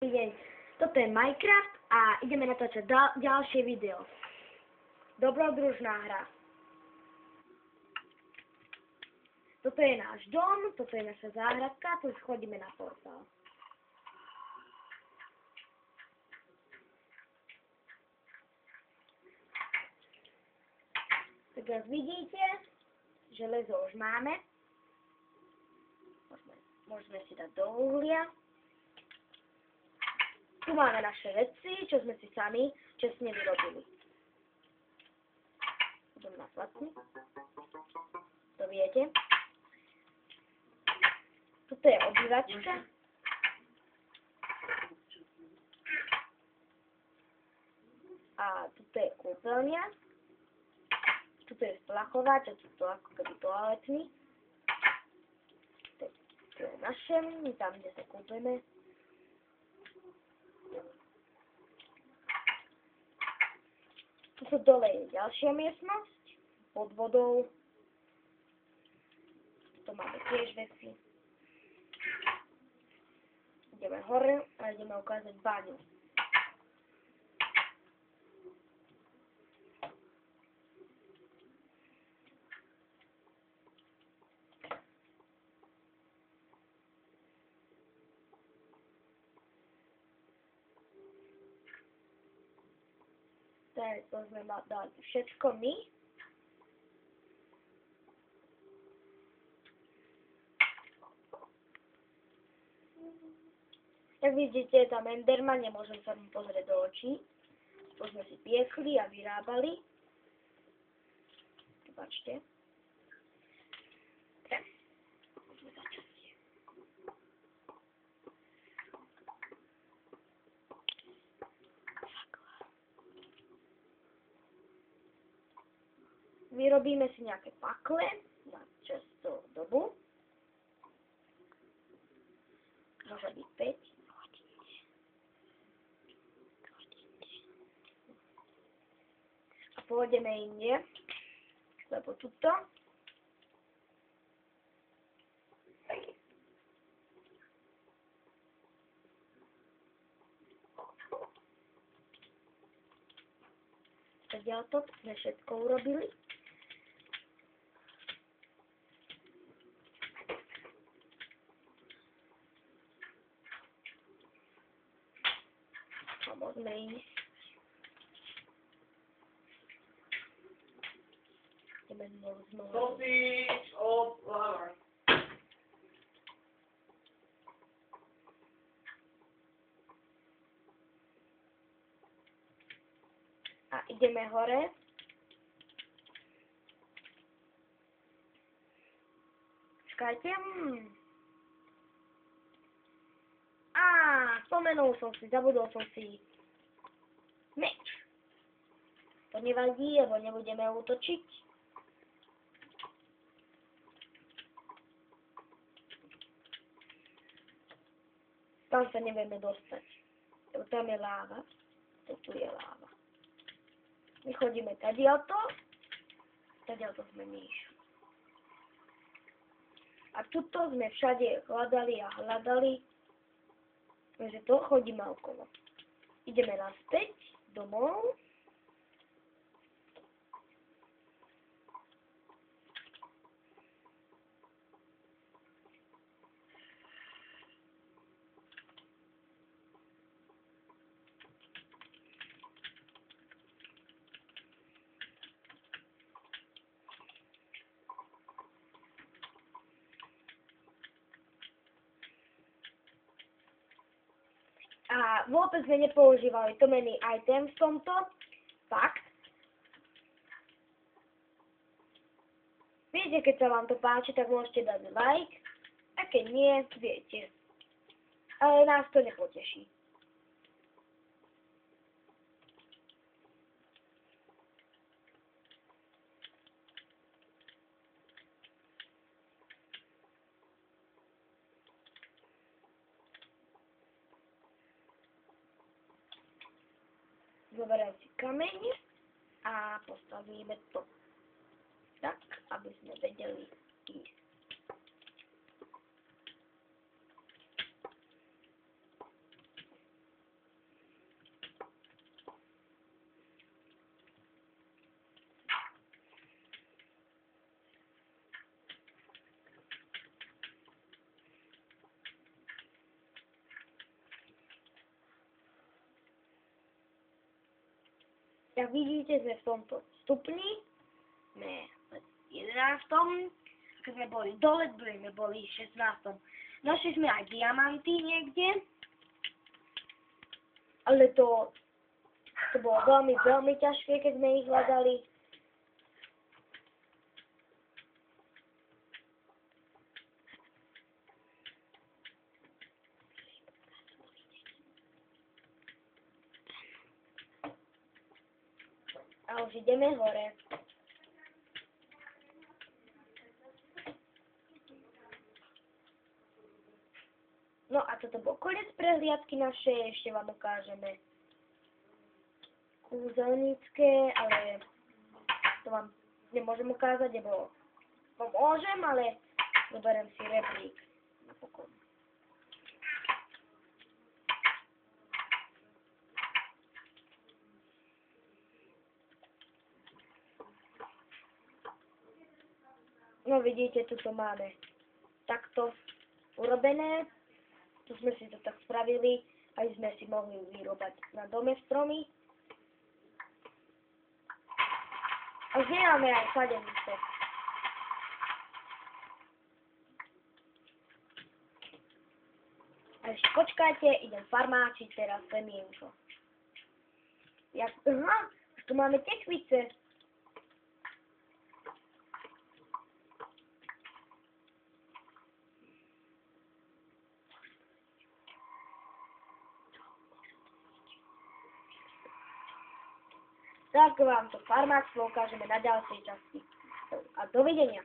Dobrý deň. Toto je Minecraft a ideme natáčať ďalšie video. Dobrodružná hra. Toto je náš dom, toto je naša záhradka, tu chodíme na portál. Tak jak vidíte, železo už máme. Môžeme si dať do uhlia. Tu máme naše veci, čo sme si sami čestne vyrobili. Idem na platný. To viete. Toto je obývačka. A tuto je kúpeľňa. Tuto je splachovač a tuto ako keby toaletný. To je naše, tam kde sa kúpeme. Tu dole je ďalšia miestnosť pod vodou. Tu máme tiež veci. Ideme hore a ideme ukázať baňu. Tak, to sme dali všetko my. Jak vidíte, tam Enderman, nemôžem sa mu pozrieť do očí. To sme si piekli a vyrábali. Pačte. Tak. Môžeme začať. Vyrobíme si nejaké pakle na častovú dobu. Môže byť 5. A pôjdeme inde, lebo tuto. To sme všetko urobili. Môžeme ísť. Ideme znovu. Sausage of flour. A ideme hore. Čakajte. Spomenul som si, zabudol som si meč. To nevadí, lebo nebudeme útočiť. Tam sa nevieme dostať, lebo tam je láva. Tu je láva. My chodíme tadiaľto sme my išli. A tuto sme všade hľadali a hľadali. Takže to chodíme okolo. Ideme naspäť domov. A vôbec sme nepoužívali to menu item v tomto. Fakt. Viete, keď sa vám to páči, tak môžete dať like. A keď nie, viete. Ale nás to nepoteší. Zoberiem si kameň a postavíme to tak, aby sme vedeli ísť. Jak vidíte, sme v tomto stupni. Sme v 11. Keď sme boli dole, sme boli v 16. Našli sme aj diamanty niekde. Ale to bolo veľmi, veľmi ťažké, keď sme ich hľadali. A už ideme hore. No a toto bol koniec prehliadky našej, ešte vám ukážeme kúzelnícke, ale to vám nemôžem ukázať, lebo môžem, ale zoberiem si rebrík napokon. No vidíte, tu to máme takto urobené. Tu sme si to tak spravili, aby sme si mohli vyrobať na dome stromy. A už nemáme aj sadenice. A ešte počkajte, idem farmáčiť teraz semienko. Aha, už tu máme tekvice. Tak vám to farmáctvo ukážeme na ďalšej časti. A dovidenia.